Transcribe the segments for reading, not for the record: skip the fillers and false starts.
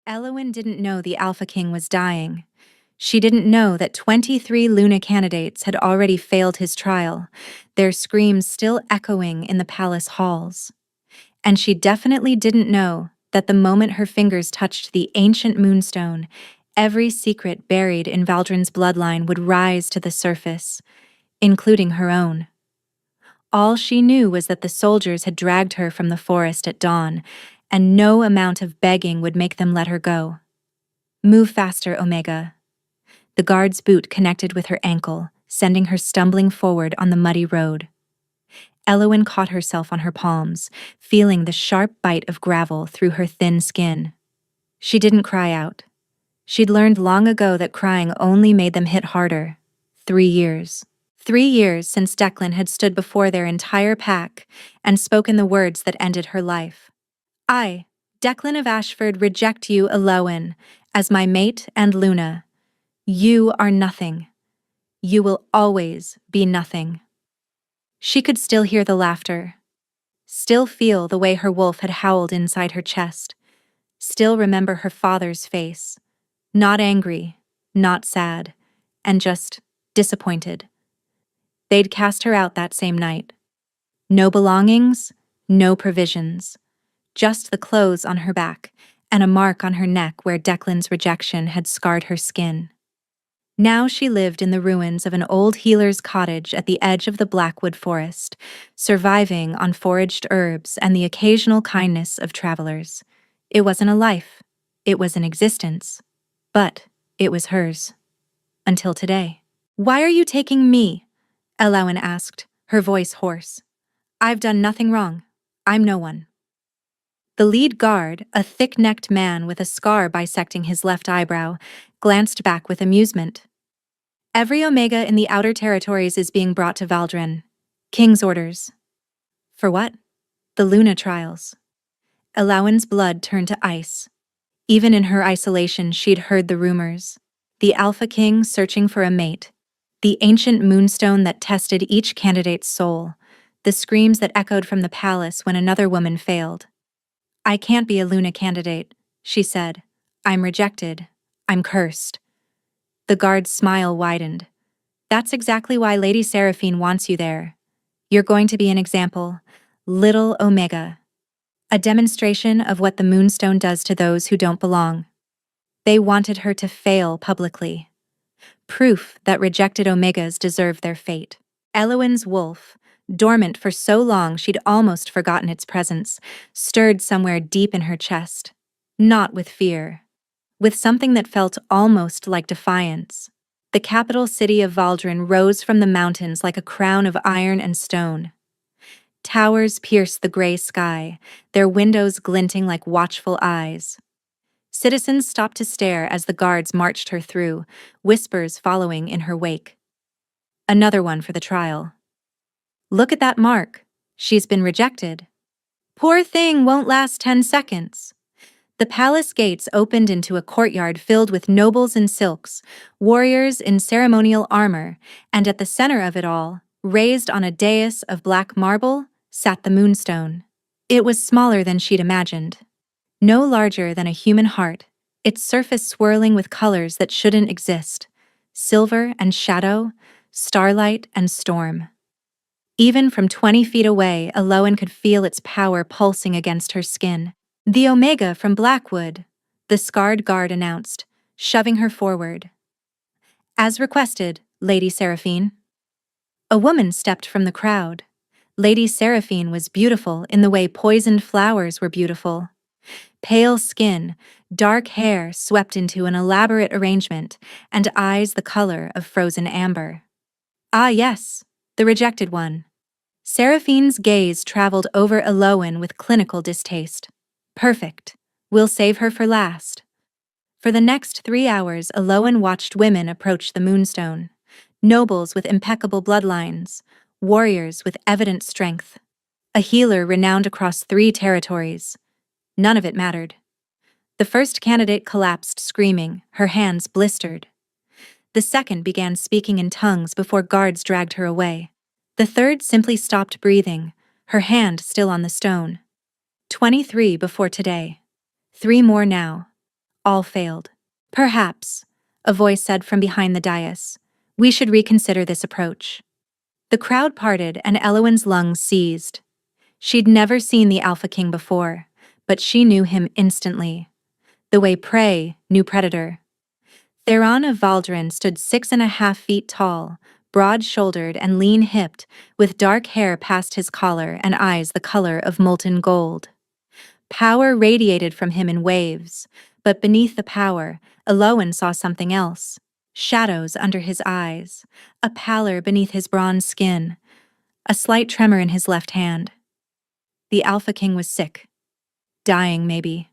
Elowen didn't know the Alpha King was dying. She didn't know that 23 Luna candidates had already failed his trial, their screams still echoing in the palace halls. And she definitely didn't know that the moment her fingers touched the ancient moonstone, every secret buried in Valdrin's bloodline would rise to the surface, including her own. All she knew was that the soldiers had dragged her from the forest at dawn, and no amount of begging would make them let her go. Move faster, Omega. The guard's boot connected with her ankle, sending her stumbling forward on the muddy road. Elowen caught herself on her palms, feeling the sharp bite of gravel through her thin skin. She didn't cry out. She'd learned long ago that crying only made them hit harder. 3 years. 3 years since Declan had stood before their entire pack and spoken the words that ended her life. I, Declan of Ashford, reject you, Elowen, as my mate and Luna. You are nothing. You will always be nothing. She could still hear the laughter, still feel the way her wolf had howled inside her chest, still remember her father's face, not angry, not sad, and just disappointed. They'd cast her out that same night. No belongings, no provisions, just the clothes on her back and a mark on her neck where Declan's rejection had scarred her skin. Now she lived in the ruins of an old healer's cottage at the edge of the Blackwood forest, surviving on foraged herbs and the occasional kindness of travelers. It wasn't a life, it was an existence, but it was hers. Until today. Why are you taking me? Elowen asked, her voice hoarse. I've done nothing wrong. I'm no one. The lead guard, a thick-necked man with a scar bisecting his left eyebrow, glanced back with amusement. Every Omega in the Outer Territories is being brought to Valdrin. King's orders. For what? The Luna trials. Elowen's blood turned to ice. Even in her isolation, she'd heard the rumors. The Alpha King searching for a mate. The ancient moonstone that tested each candidate's soul. The screams that echoed from the palace when another woman failed. I can't be a Luna candidate, she said. I'm rejected. I'm cursed. The guard's smile widened. That's exactly why Lady Seraphine wants you there. You're going to be an example, little Omega. A demonstration of what the moonstone does to those who don't belong. They wanted her to fail publicly. Proof that rejected Omegas deserve their fate. Elowen's wolf, dormant for so long she'd almost forgotten its presence, stirred somewhere deep in her chest. Not with fear. With something that felt almost like defiance. The capital city of Valdrin rose from the mountains like a crown of iron and stone. Towers pierced the gray sky, their windows glinting like watchful eyes. Citizens stopped to stare as the guards marched her through, whispers following in her wake. Another one for the trial. Look at that mark. She's been rejected. Poor thing won't last 10 seconds. The palace gates opened into a courtyard filled with nobles in silks, warriors in ceremonial armor, and at the center of it all, raised on a dais of black marble, sat the moonstone. It was smaller than she'd imagined. No larger than a human heart, its surface swirling with colors that shouldn't exist. Silver and shadow, starlight and storm. Even from 20 feet away, Elowen could feel its power pulsing against her skin. The Omega from Blackwood, the scarred guard announced, shoving her forward. As requested, Lady Seraphine. A woman stepped from the crowd. Lady Seraphine was beautiful in the way poisoned flowers were beautiful. Pale skin, dark hair swept into an elaborate arrangement, and eyes the color of frozen amber. Ah yes, the rejected one. Seraphine's gaze traveled over Elowen with clinical distaste. Perfect. We'll save her for last. For the next 3 hours, Elowen watched women approach the moonstone. Nobles with impeccable bloodlines, warriors with evident strength. A healer renowned across 3 territories. None of it mattered. The first candidate collapsed screaming, her hands blistered. The second began speaking in tongues before guards dragged her away. The third simply stopped breathing, her hand still on the stone. 23 before today. 3 more now. all failed. Perhaps, a voice said from behind the dais, we should reconsider this approach. The crowd parted and Elowen's lungs seized. She'd never seen the Alpha King before, but she knew him instantly. The way prey knew predator. Theron of Valderin stood 6.5 feet tall, broad-shouldered and lean-hipped, with dark hair past his collar and eyes the color of molten gold. Power radiated from him in waves, but beneath the power, Elowen saw something else. Shadows under his eyes, a pallor beneath his bronze skin, a slight tremor in his left hand. The Alpha King was sick. Dying, maybe.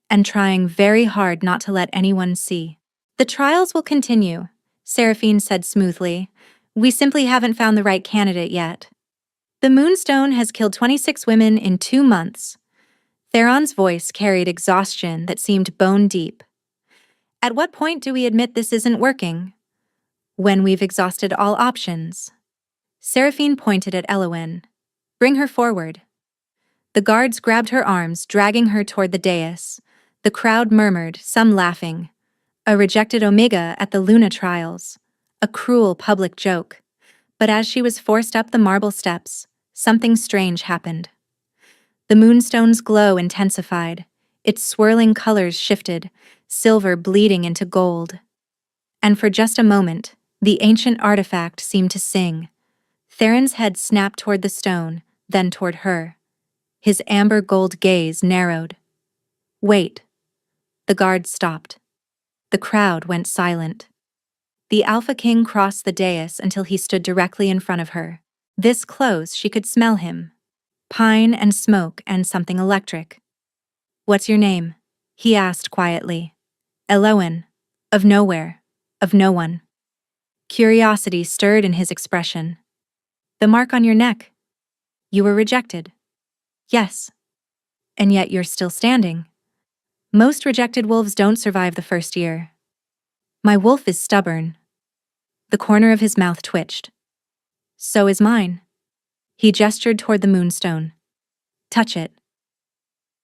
And trying very hard not to let anyone see. The trials will continue, Seraphine said smoothly. We simply haven't found the right candidate yet. The Moonstone has killed 26 women in 2 months. Theron's voice carried exhaustion that seemed bone deep. At what point do we admit this isn't working? When we've exhausted all options. Seraphine pointed at Elowen. Bring her forward. The guards grabbed her arms, dragging her toward the dais. The crowd murmured, some laughing. A rejected Omega at the Luna trials. A cruel public joke. But as she was forced up the marble steps, something strange happened. The Moonstone's glow intensified. Its swirling colors shifted, silver bleeding into gold. And for just a moment, the ancient artifact seemed to sing. Theron's head snapped toward the stone, then toward her. His amber gold gaze narrowed. Wait. The guard stopped. The crowd went silent. The Alpha King crossed the dais until he stood directly in front of her. This close, she could smell him. Pine and smoke and something electric. What's your name? He asked quietly. Elowen. Of nowhere. Of no one. Curiosity stirred in his expression. The mark on your neck. You were rejected. Yes. And yet you're still standing. Most rejected wolves don't survive the first year. My wolf is stubborn. The corner of his mouth twitched. So is mine. He gestured toward the Moonstone. Touch it.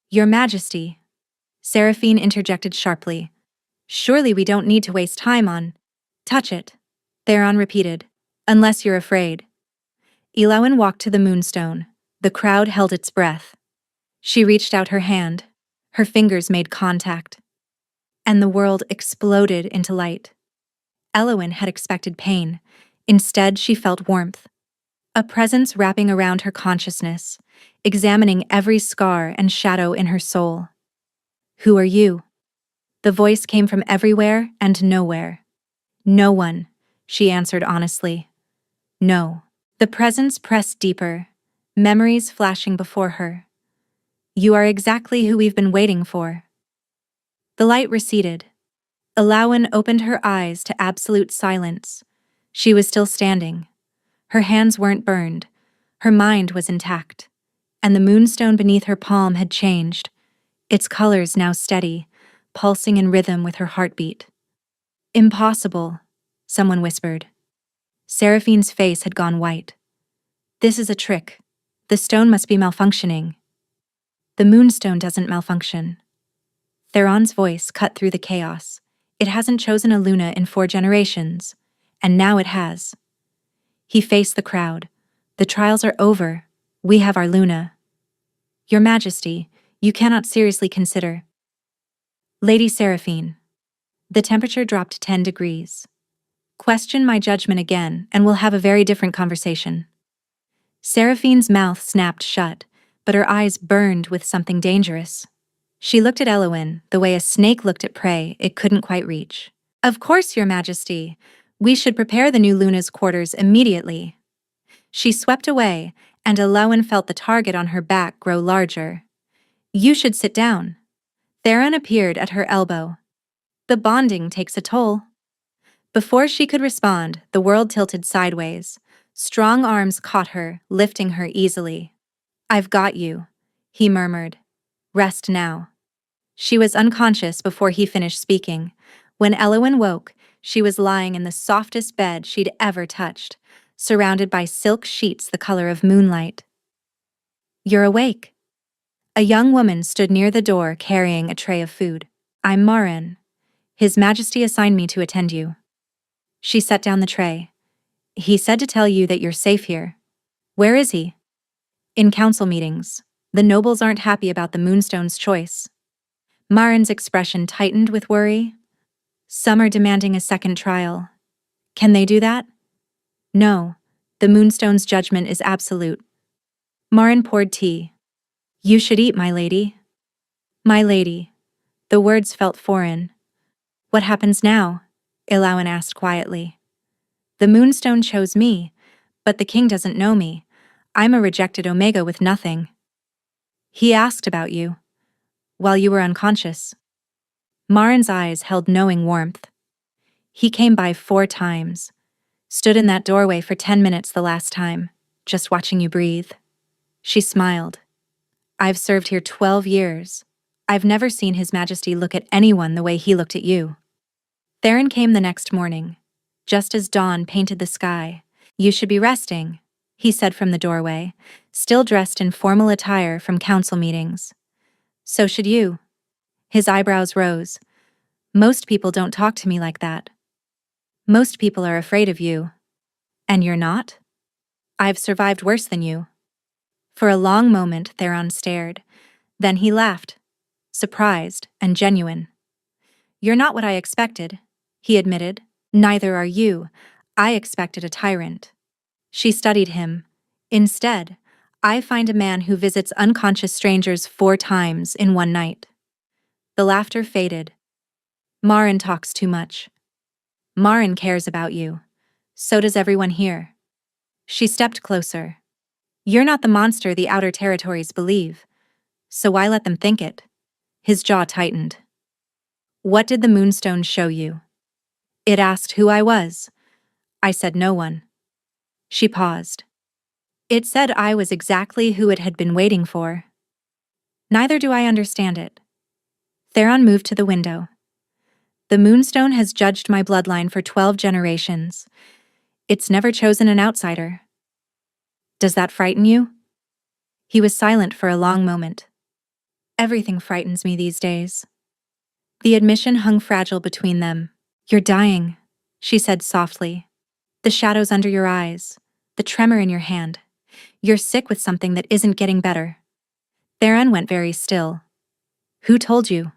Your Majesty. Seraphine interjected sharply. Surely we don't need to waste time on. Touch it. Theron repeated. Unless you're afraid. Elowen walked to the Moonstone. The crowd held its breath. She reached out her hand. Her fingers made contact. And the world exploded into light. Elowen had expected pain. Instead, she felt warmth. A presence wrapping around her consciousness, examining every scar and shadow in her soul. Who are you? The voice came from everywhere and nowhere. No one, she answered honestly. No. The presence pressed deeper, memories flashing before her. You are exactly who we've been waiting for. The light receded. Elowen opened her eyes to absolute silence. She was still standing. Her hands weren't burned. Her mind was intact. And the Moonstone beneath her palm had changed, its colors now steady, pulsing in rhythm with her heartbeat. Impossible, someone whispered. Seraphine's face had gone white. This is a trick. The stone must be malfunctioning. The Moonstone doesn't malfunction. Theron's voice cut through the chaos. It hasn't chosen a Luna in 4 generations, and now it has. He faced the crowd. The trials are over. We have our Luna. Your Majesty, you cannot seriously consider. Lady Seraphine. The temperature dropped 10 degrees. Question my judgment again, and we'll have a very different conversation. Seraphine's mouth snapped shut, but her eyes burned with something dangerous. She looked at Elowen the way a snake looked at prey it couldn't quite reach. Of course, Your Majesty. We should prepare the new Luna's quarters immediately. She swept away, and Elowen felt the target on her back grow larger. You should sit down. Theron appeared at her elbow. The bonding takes a toll. Before she could respond, the world tilted sideways. Strong arms caught her, lifting her easily. I've got you, he murmured. Rest now. She was unconscious before he finished speaking. When Elowen woke, she was lying in the softest bed she'd ever touched, surrounded by silk sheets the color of moonlight. You're awake. A young woman stood near the door carrying a tray of food. I'm Marin. His Majesty assigned me to attend you. She set down the tray. He said to tell you that you're safe here. Where is he? In council meetings. The nobles aren't happy about the Moonstone's choice. Marin's expression tightened with worry. Some are demanding a second trial. Can they do that? No. The Moonstone's judgment is absolute. Marin poured tea. You should eat, my lady. My lady. The words felt foreign. What happens now? Ilawan asked quietly. The Moonstone chose me, but the king doesn't know me. I'm a rejected Omega with nothing. He asked about you. While you were unconscious. Marin's eyes held knowing warmth. He came by 4 times. Stood in that doorway for 10 minutes the last time, just watching you breathe. She smiled. I've served here 12 years. I've never seen His Majesty look at anyone the way he looked at you. Theron came the next morning, just as dawn painted the sky. You should be resting, he said from the doorway, still dressed in formal attire from council meetings. So should you. His eyebrows rose. Most people don't talk to me like that. Most people are afraid of you. And you're not? I've survived worse than you. For a long moment, Theron stared. Then he laughed, surprised and genuine. You're not what I expected, he admitted. Neither are you. I expected a tyrant. She studied him. Instead, I find a man who visits unconscious strangers 4 times in one night. The laughter faded. Marin talks too much. Marin cares about you. So does everyone here. She stepped closer. You're not the monster the outer territories believe. So why let them think it? His jaw tightened. What did the Moonstone show you? It asked who I was. I said no one. She paused. It said I was exactly who it had been waiting for. Neither do I understand it. Theron moved to the window. The Moonstone has judged my bloodline for 12 generations. It's never chosen an outsider. Does that frighten you? He was silent for a long moment. Everything frightens me these days. The admission hung fragile between them. You're dying, she said softly. The shadows under your eyes, the tremor in your hand. You're sick with something that isn't getting better. Theron went very still. Who told you?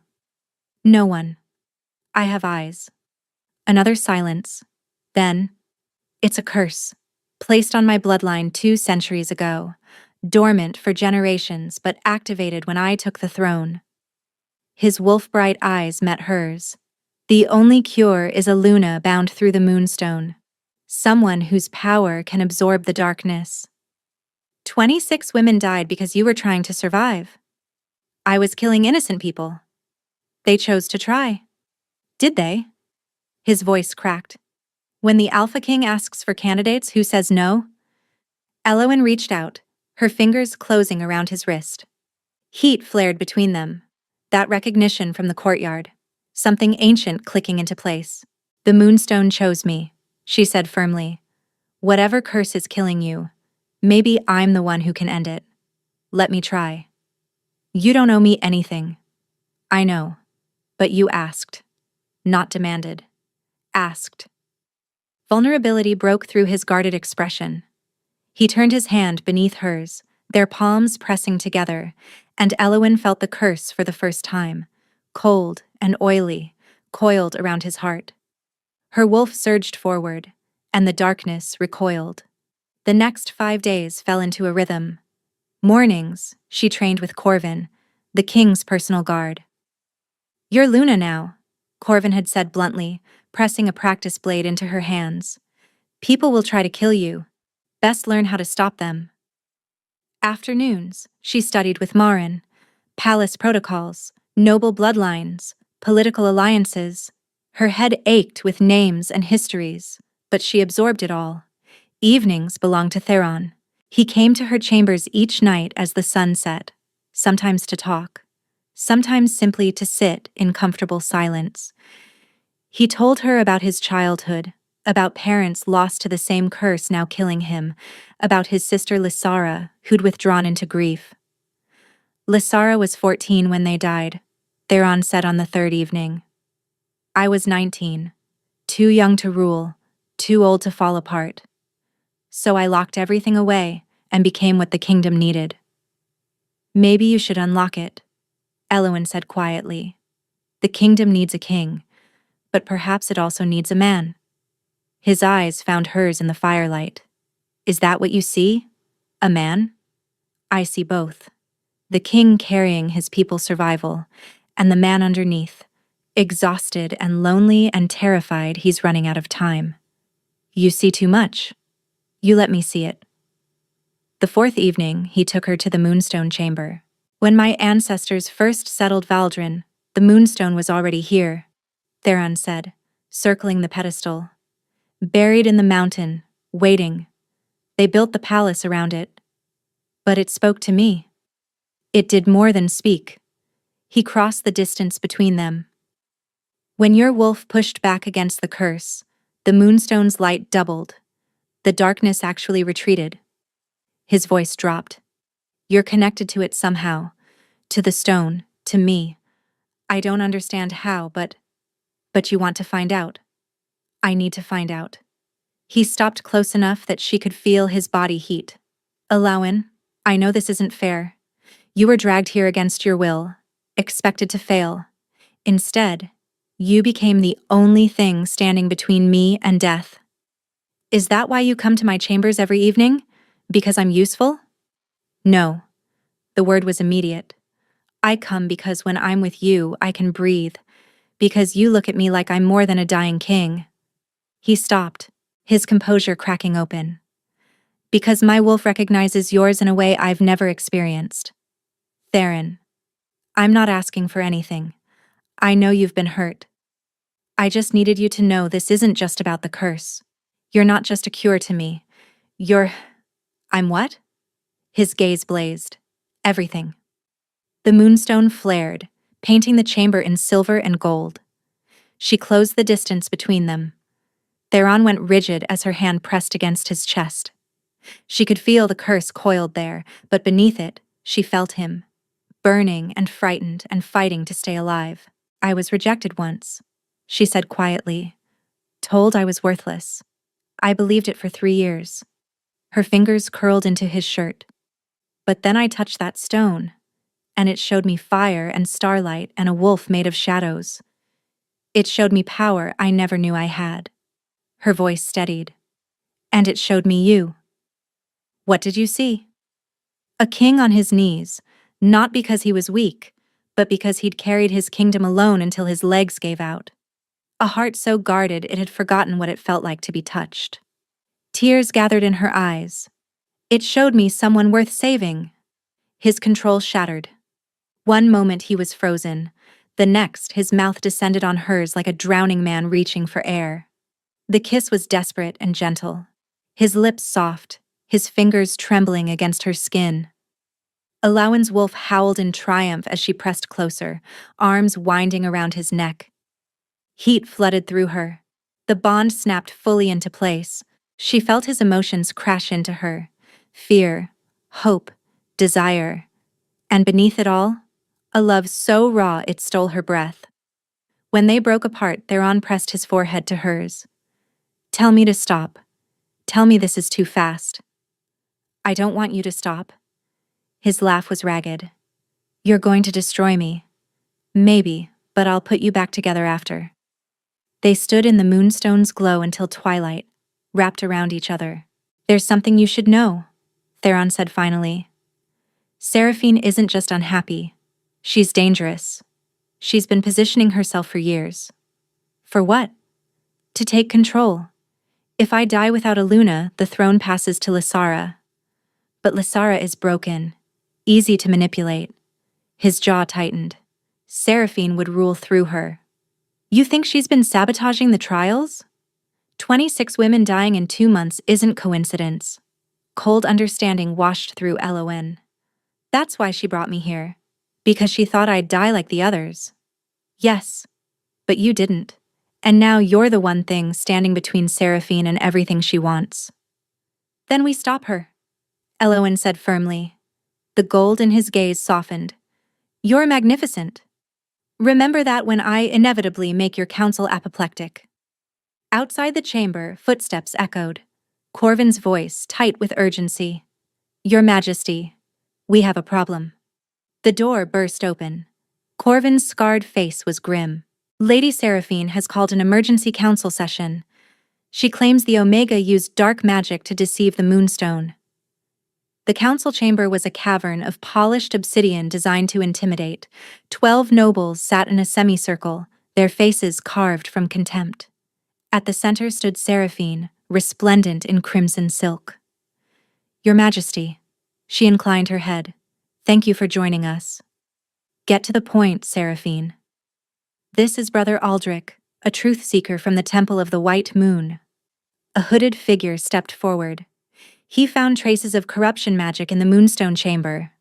No one. I have eyes. Another silence. Then, it's a curse, placed on my bloodline 2 centuries ago, dormant for generations but activated when I took the throne. His wolf-bright eyes met hers. The only cure is a Luna bound through the Moonstone. Someone whose power can absorb the darkness. 26 women died because you were trying to survive. I was killing innocent people. They chose to try. Did they? His voice cracked. When the Alpha King asks for candidates, who says no? Elowen reached out, her fingers closing around his wrist. Heat flared between them. That recognition from the courtyard. Something ancient clicking into place. The Moonstone chose me, she said firmly. Whatever curse is killing you, maybe I'm the one who can end it. Let me try. You don't owe me anything. I know. But you asked. Not demanded. Asked. Vulnerability broke through his guarded expression. He turned his hand beneath hers, their palms pressing together, and Elowen felt the curse for the first time, cold and oily, coiled around his heart. Her wolf surged forward, and the darkness recoiled. The next 5 days fell into a rhythm. Mornings, she trained with Corvin, the king's personal guard. You're Luna now, Corvin had said bluntly, pressing a practice blade into her hands. People will try to kill you. Best learn how to stop them. Afternoons, she studied with Marin. Palace protocols, noble bloodlines, political alliances. Her head ached with names and histories, but she absorbed it all. Evenings belonged to Theron. He came to her chambers each night as the sun set, sometimes to talk, sometimes simply to sit in comfortable silence. He told her about his childhood, about parents lost to the same curse now killing him, about his sister Lysara, who'd withdrawn into grief. Lysara was 14 when they died. Theron said on the third evening. I was 19, too young to rule, too old to fall apart. So I locked everything away and became what the kingdom needed. Maybe you should unlock it, Elowen said quietly. The kingdom needs a king, but perhaps it also needs a man. His eyes found hers in the firelight. Is that what you see? A man? I see both. The king carrying his people's survival, and the man underneath, exhausted and lonely and terrified he's running out of time. You see too much. You let me see it. The fourth evening, he took her to the Moonstone Chamber. When my ancestors first settled Valdrin, the Moonstone was already here, Theron said, circling the pedestal. Buried in the mountain, waiting. They built the palace around it. But it spoke to me. It did more than speak. He crossed the distance between them. When your wolf pushed back against the curse, the Moonstone's light doubled. The darkness actually retreated. His voice dropped. You're connected to it somehow. To the stone, to me. I don't understand how, but you want to find out. I need to find out. He stopped close enough that she could feel his body heat. Elowen, I know this isn't fair. You were dragged here against your will, expected to fail. Instead, you became the only thing standing between me and death. Is that why you come to my chambers every evening? Because I'm useful? No. The word was immediate. I come because when I'm with you, I can breathe. Because you look at me like I'm more than a dying king. He stopped, his composure cracking open. Because my wolf recognizes yours in a way I've never experienced. Theron, I'm not asking for anything. I know you've been hurt. I just needed you to know this isn't just about the curse. You're not just a cure to me. I'm what? His gaze blazed. Everything. The moonstone flared, painting the chamber in silver and gold. She closed the distance between them. Theron went rigid as her hand pressed against his chest. She could feel the curse coiled there, but beneath it, she felt him, burning and frightened and fighting to stay alive. I was rejected once, she said quietly, told I was worthless. I believed it for 3 years. Her fingers curled into his shirt. But then I touched that stone, and it showed me fire and starlight and a wolf made of shadows. It showed me power I never knew I had. Her voice steadied. And it showed me you. What did you see? A king on his knees, not because he was weak, but because he'd carried his kingdom alone until his legs gave out. A heart so guarded it had forgotten what it felt like to be touched. Tears gathered in her eyes. It showed me someone worth saving. His control shattered. One moment he was frozen. The next, his mouth descended on hers like a drowning man reaching for air. The kiss was desperate and gentle. His lips soft, his fingers trembling against her skin. Elowen's wolf howled in triumph as she pressed closer, arms winding around his neck. Heat flooded through her. The bond snapped fully into place. She felt his emotions crash into her. Fear, hope, desire. And beneath it all, a love so raw it stole her breath. When they broke apart, Theron pressed his forehead to hers. Tell me to stop. Tell me this is too fast. I don't want you to stop. His laugh was ragged. You're going to destroy me. Maybe, but I'll put you back together after. They stood in the moonstone's glow until twilight, wrapped around each other. There's something you should know, Theron said finally. Seraphine isn't just unhappy. She's dangerous. She's been positioning herself for years. For what? To take control. If I die without a Luna, the throne passes to Lysara. But Lysara is broken, easy to manipulate. His jaw tightened. Seraphine would rule through her. You think she's been sabotaging the trials? 26 women dying in 2 months isn't coincidence. Cold understanding washed through Elowen. That's why she brought me here. Because she thought I'd die like the others. Yes, but you didn't. And now you're the one thing standing between Seraphine and everything she wants. Then we stop her, Elowen said firmly. The gold in his gaze softened. You're magnificent. Remember that when I inevitably make your counsel apoplectic. Outside the chamber, footsteps echoed. Corvin's voice, tight with urgency. Your Majesty, we have a problem. The door burst open. Corvin's scarred face was grim. Lady Seraphine has called an emergency council session. She claims the Omega used dark magic to deceive the Moonstone. The council chamber was a cavern of polished obsidian designed to intimidate. 12 nobles sat in a semicircle, their faces carved from contempt. At the center stood Seraphine, resplendent in crimson silk. Your Majesty, she inclined her head. Thank you for joining us. Get to the point, Seraphine. This is Brother Aldrich, a truth seeker from the Temple of the White Moon. A hooded figure stepped forward. He found traces of corruption magic in the Moonstone Chamber.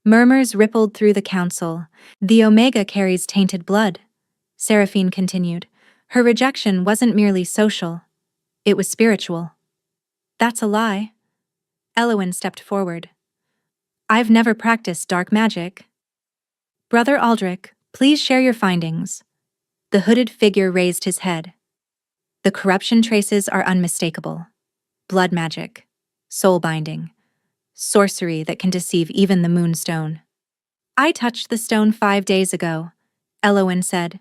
Murmurs rippled through the council. The Omega carries tainted blood, Seraphine continued. Her rejection wasn't merely social. It was spiritual. That's a lie. Elowin stepped forward. I've never practiced dark magic. Brother Aldrich, please share your findings. The hooded figure raised his head. The corruption traces are unmistakable. Blood magic, soul binding, sorcery that can deceive even the Moonstone. I touched the stone 5 days ago, Elowin said.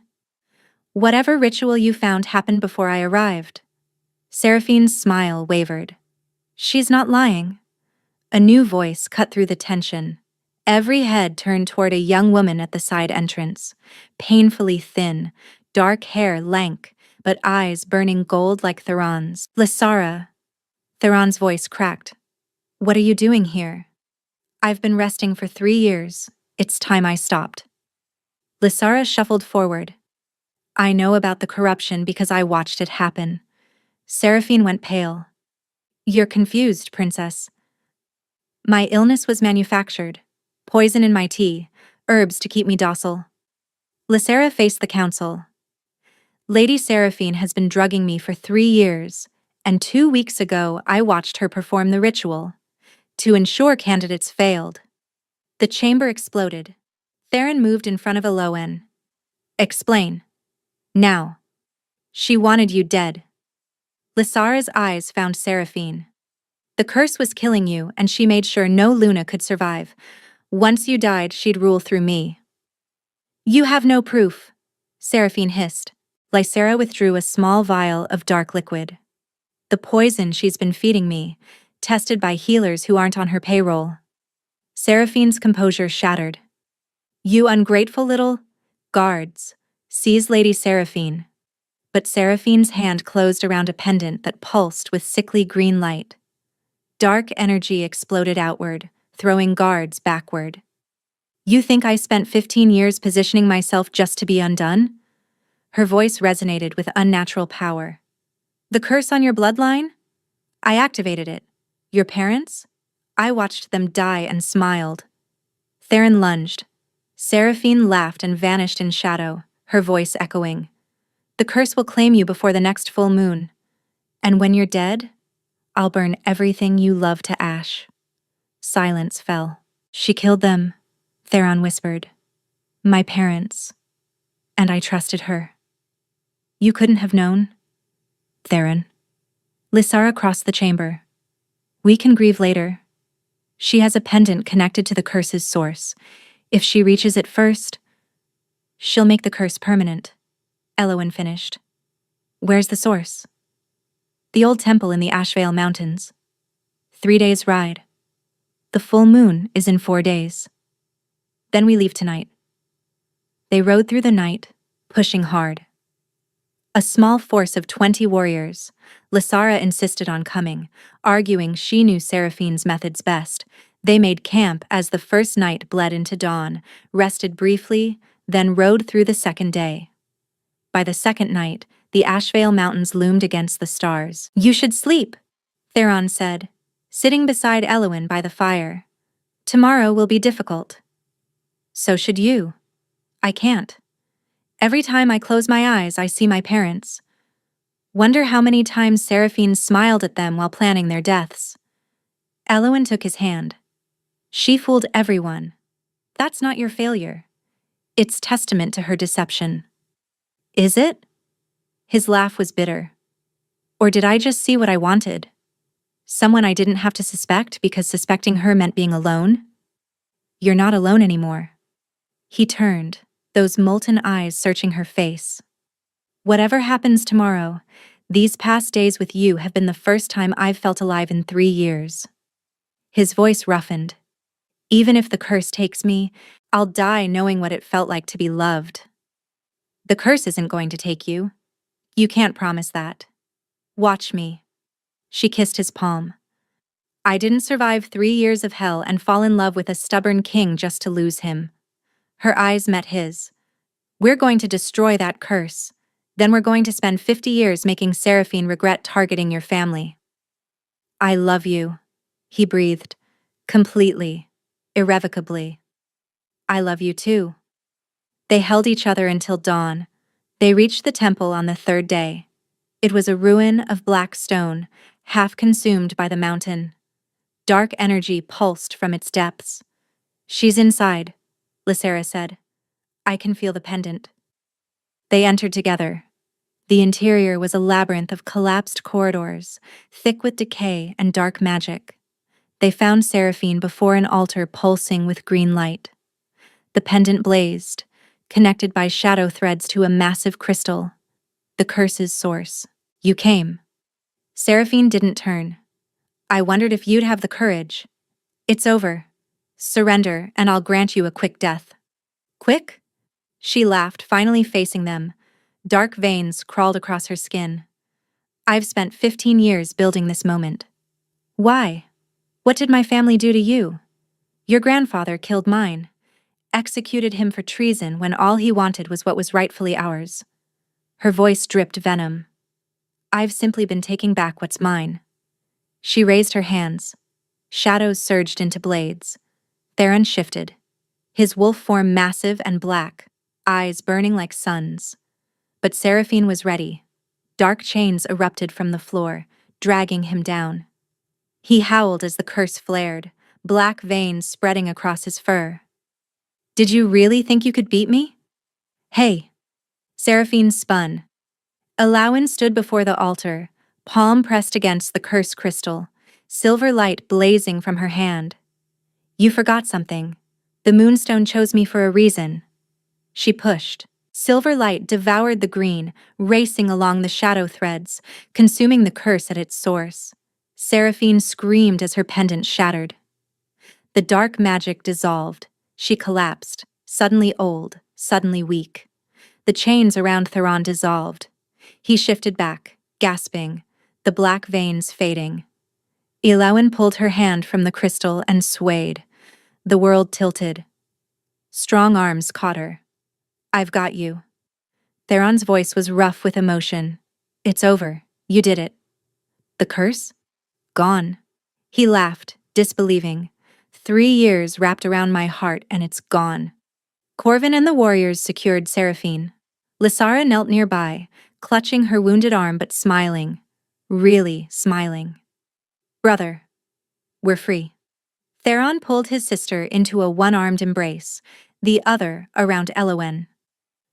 Whatever ritual you found happened before I arrived. Seraphine's smile wavered. She's not lying. A new voice cut through the tension. Every head turned toward a young woman at the side entrance, painfully thin, dark hair lank, but eyes burning gold like Theron's. Lysara. Theron's voice cracked. What are you doing here? I've been resting for 3 years. It's time I stopped. Lysara shuffled forward. I know about the corruption because I watched it happen. Seraphine went pale. You're confused, Princess. My illness was manufactured. Poison in my tea, herbs to keep me docile. Lysara faced the council. Lady Seraphine has been drugging me for 3 years, and 2 weeks ago I watched her perform the ritual. To ensure candidates failed. The chamber exploded. Theron moved in front of Elowin. Explain. Now. She wanted you dead. Lysara's eyes found Seraphine. The curse was killing you, and she made sure no Luna could survive. Once you died, she'd rule through me. You have no proof, Seraphine hissed. Lysara withdrew a small vial of dark liquid. The poison she's been feeding me, tested by healers who aren't on her payroll. Seraphine's composure shattered. You ungrateful little guards, seized Lady Seraphine. But Seraphine's hand closed around a pendant that pulsed with sickly green light. Dark energy exploded outward, throwing guards backward. You think I spent 15 years positioning myself just to be undone? Her voice resonated with unnatural power. The curse on your bloodline? I activated it. Your parents? I watched them die and smiled. Theron lunged. Seraphine laughed and vanished in shadow, her voice echoing. The curse will claim you before the next full moon. And when you're dead, I'll burn everything you love to ash. Silence fell. She killed them, Theron whispered. My parents. And I trusted her. You couldn't have known? Theron. Lysara crossed the chamber. We can grieve later. She has a pendant connected to the curse's source. If she reaches it first, she'll make the curse permanent. Elowin finished. Where's the source? The old temple in the Ashvale Mountains. 3 days' ride. The full moon is in 4 days. Then we leave tonight. They rode through the night, pushing hard. A small force of 20 warriors. Lysara insisted on coming, arguing she knew Seraphine's methods best. They made camp as the first night bled into dawn, rested briefly, then rode through the second day. By the second night, the Ashvale Mountains loomed against the stars. You should sleep, Theron said, sitting beside Elowin by the fire. Tomorrow will be difficult. So should you. I can't. Every time I close my eyes, I see my parents. Wonder how many times Seraphine smiled at them while planning their deaths. Elowin took his hand. She fooled everyone. That's not your failure. It's testament to her deception. Is it? His laugh was bitter. Or did I just see what I wanted? Someone I didn't have to suspect because suspecting her meant being alone? You're not alone anymore. He turned, those molten eyes searching her face. Whatever happens tomorrow, these past days with you have been the first time I've felt alive in 3 years. His voice roughened. Even if the curse takes me, I'll die knowing what it felt like to be loved. The curse isn't going to take you. You can't promise that. Watch me. She kissed his palm. I didn't survive 3 years of hell and fall in love with a stubborn king just to lose him. Her eyes met his. We're going to destroy that curse. Then we're going to spend 50 years making Seraphine regret targeting your family. I love you, he breathed. Completely. Irrevocably. I love you too. They held each other until dawn. They reached the temple on the 3rd day. It was a ruin of black stone, half consumed by the mountain. Dark energy pulsed from its depths. She's inside, Lysera said. I can feel the pendant. They entered together. The interior was a labyrinth of collapsed corridors, thick with decay and dark magic. They found Seraphine before an altar pulsing with green light. The pendant blazed, connected by shadow threads to a massive crystal. The curse's source. You came. Seraphine didn't turn. I wondered if you'd have the courage. It's over. Surrender, and I'll grant you a quick death. Quick? She laughed, finally facing them. Dark veins crawled across her skin. I've spent 15 years building this moment. Why? What did my family do to you? Your grandfather killed mine. Executed him for treason when all he wanted was what was rightfully ours. Her voice dripped venom. I've simply been taking back what's mine. She raised her hands. Shadows surged into blades. Theron shifted. His wolf form massive and black, eyes burning like suns. But Seraphine was ready. Dark chains erupted from the floor, dragging him down. He howled as the curse flared, black veins spreading across his fur. Did you really think you could beat me? Hey! Seraphine spun. Elowin stood before the altar, palm pressed against the curse crystal, silver light blazing from her hand. You forgot something. The moonstone chose me for a reason. She pushed. Silver light devoured the green, racing along the shadow threads, consuming the curse at its source. Seraphine screamed as her pendant shattered. The dark magic dissolved. She collapsed, suddenly old, suddenly weak. The chains around Theron dissolved. He shifted back, gasping, the black veins fading. Elowin pulled her hand from the crystal and swayed. The world tilted. Strong arms caught her. I've got you. Theron's voice was rough with emotion. It's over. You did it. The curse? Gone. He laughed, disbelieving. 3 years wrapped around my heart and it's gone. Corvin and the warriors secured Seraphine. Lysara knelt nearby, clutching her wounded arm but smiling. Really smiling. Brother. We're free. Theron pulled his sister into a one-armed embrace, the other around Elowin.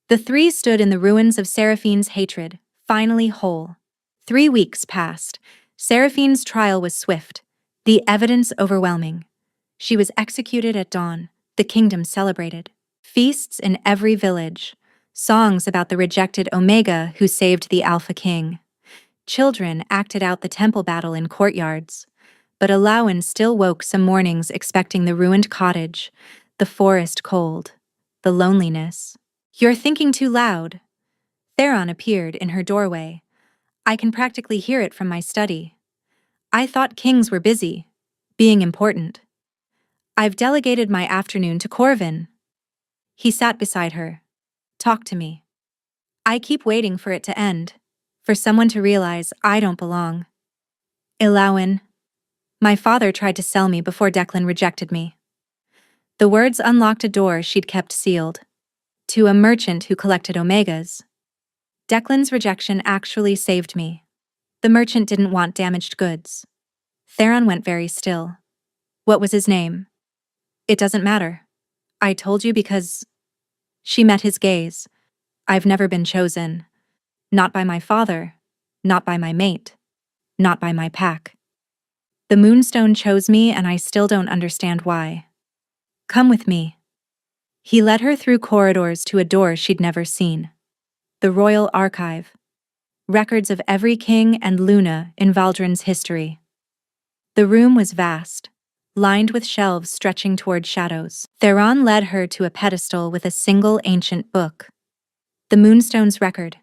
The 3 stood in the ruins of Seraphine's hatred, finally whole. 3 weeks passed. Seraphine's trial was swift, the evidence overwhelming. She was executed at dawn. The kingdom celebrated. Feasts in every village. Songs about the rejected Omega who saved the Alpha King. Children acted out the temple battle in courtyards. But Elowin still woke some mornings expecting the ruined cottage, the forest cold, the loneliness. You're thinking too loud. Theron appeared in her doorway. I can practically hear it from my study. I thought kings were busy, being important. I've delegated my afternoon to Corvin. He sat beside her. Talk to me. I keep waiting for it to end, for someone to realize I don't belong. Elowin. My father tried to sell me before Declan rejected me. The words unlocked a door she'd kept sealed. To a merchant who collected Omegas. Declan's rejection actually saved me. The merchant didn't want damaged goods. Theron went very still. What was his name? It doesn't matter. I told you because She met his gaze. I've never been chosen. Not by my father. Not by my mate. Not by my pack. The Moonstone chose me, and I still don't understand why. Come with me. He led her through corridors to a door she'd never seen. The Royal Archive. Records of every king and Luna in Valdrin's history. The room was vast, lined with shelves stretching toward shadows. Theron led her to a pedestal with a single ancient book. The Moonstone's record.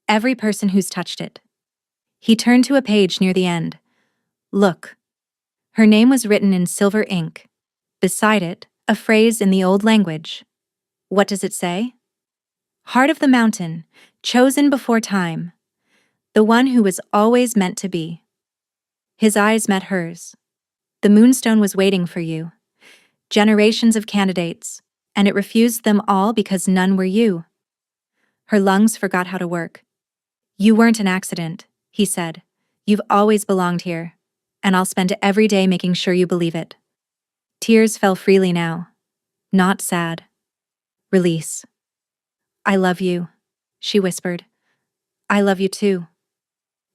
Every person who's touched it. He turned to a page near the end. Look. Her name was written in silver ink. Beside it, a phrase in the old language. What does it say? Heart of the mountain, chosen before time. The one who was always meant to be. His eyes met hers. The Moonstone was waiting for you. Generations of candidates, and it refused them all because none were you. Her lungs forgot how to work. You weren't an accident, he said. You've always belonged here, and I'll spend every day making sure you believe it. Tears fell freely now. Not sad. Release. I love you, she whispered. I love you too.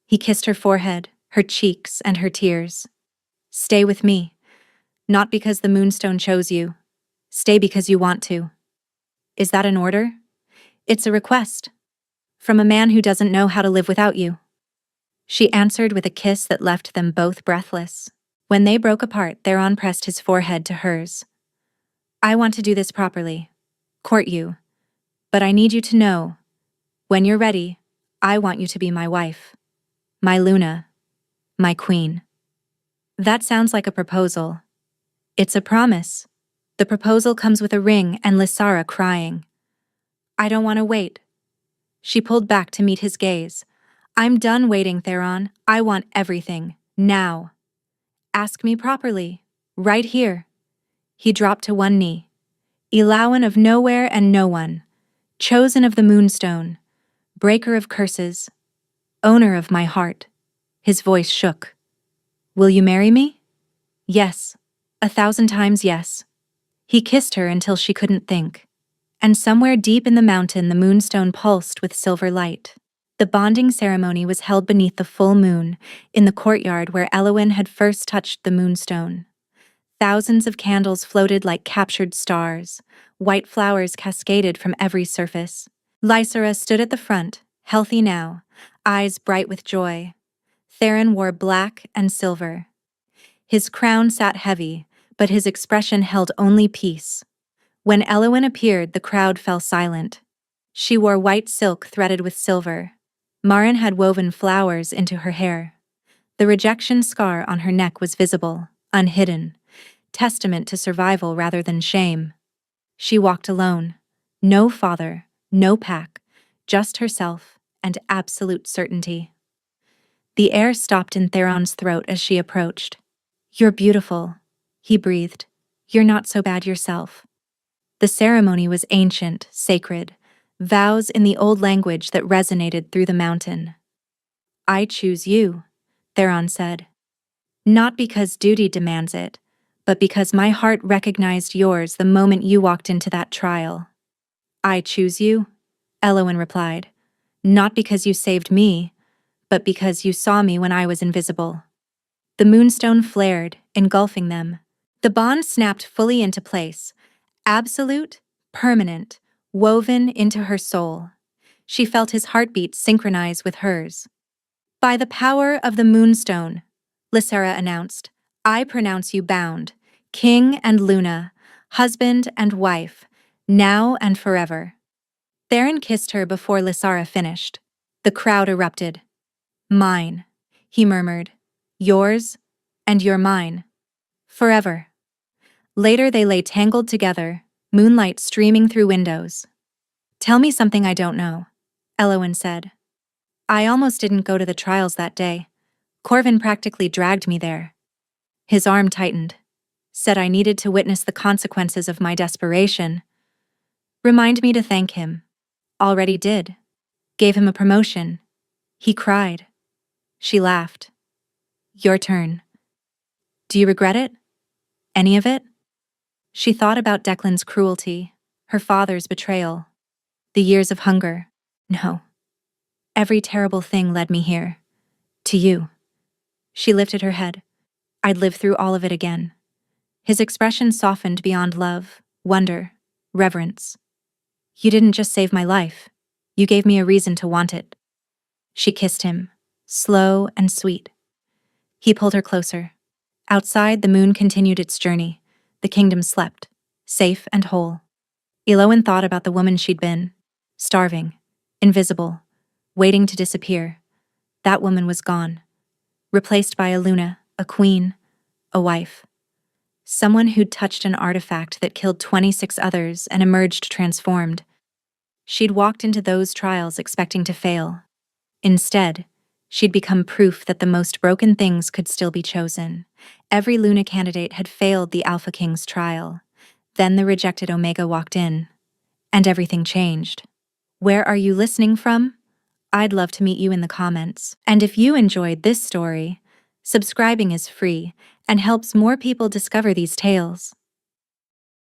He kissed her forehead, her cheeks, and her tears. Stay with me. Not because the Moonstone chose you. Stay because you want to. Is that an order? It's a request. From a man who doesn't know how to live without you. She answered with a kiss that left them both breathless. When they broke apart, Theron pressed his forehead to hers. I want to do this properly. Court you. But I need you to know. When you're ready, I want you to be my wife. My Luna. My queen. That sounds like a proposal. It's a promise. The proposal comes with a ring and Lysara crying. I don't want to wait. She pulled back to meet his gaze. I'm done waiting, Theron. I want everything. Now. Ask me properly. Right here. He dropped to one knee. Ilawan of nowhere and no one. Chosen of the Moonstone. Breaker of curses. Owner of my heart. His voice shook. Will you marry me? Yes. 1,000 times yes. He kissed her until she couldn't think. And somewhere deep in the mountain the Moonstone pulsed with silver light. The bonding ceremony was held beneath the full moon, in the courtyard where Elowyn had first touched the Moonstone. Thousands of candles floated like captured stars. White flowers cascaded from every surface. Lysara stood at the front, healthy now, eyes bright with joy. Theron wore black and silver. His crown sat heavy, but his expression held only peace. When Elowyn appeared, the crowd fell silent. She wore white silk threaded with silver. Marin had woven flowers into her hair. The rejection scar on her neck was visible, unhidden, testament to survival rather than shame. She walked alone. No father, no pack, just herself and absolute certainty. The air stopped in Theron's throat as she approached. You're beautiful, he breathed. You're not so bad yourself. The ceremony was ancient, sacred, vows in the old language that resonated through the mountain. I choose you, Theron said. Not because duty demands it, but because my heart recognized yours the moment you walked into that trial. I choose you, Elowyn replied. Not because you saved me, but because you saw me when I was invisible. The Moonstone flared, engulfing them. The bond snapped fully into place, absolute, permanent, woven into her soul. She felt his heartbeat synchronize with hers. By the power of the Moonstone, Lysara announced, I pronounce you bound, king and Luna, husband and wife, now and forever. Theron kissed her before Lysara finished. The crowd erupted. Mine, he murmured. Yours, and you're mine. Forever. Later they lay tangled together, moonlight streaming through windows. Tell me something I don't know, Elowyn said. I almost didn't go to the trials that day. Corvin practically dragged me there. His arm tightened. Said I needed to witness the consequences of my desperation. Remind me to thank him. Already did. Gave him a promotion. He cried. She laughed. Your turn. Do you regret it? Any of it? She thought about Declan's cruelty, Her father's betrayal. The years of hunger. No. Every terrible thing led me here. To you. She lifted her head. I'd live through all of it again. His expression softened beyond love, wonder, reverence. You didn't just save my life. You gave me a reason to want it. She kissed him, slow and sweet. He pulled her closer. Outside, the moon continued its journey. The kingdom slept, safe and whole. Elowen thought about the woman she'd been. Starving, invisible, waiting to disappear. That woman was gone. Replaced by a Luna, a queen, a wife. Someone who'd touched an artifact that killed 26 others and emerged transformed. She'd walked into those trials expecting to fail. Instead, she'd become proof that the most broken things could still be chosen. Every Luna candidate had failed the Alpha King's trial. Then the rejected Omega walked in, and everything changed. Where are you listening from? I'd love to meet you in the comments. And if you enjoyed this story, subscribing is free and helps more people discover these tales.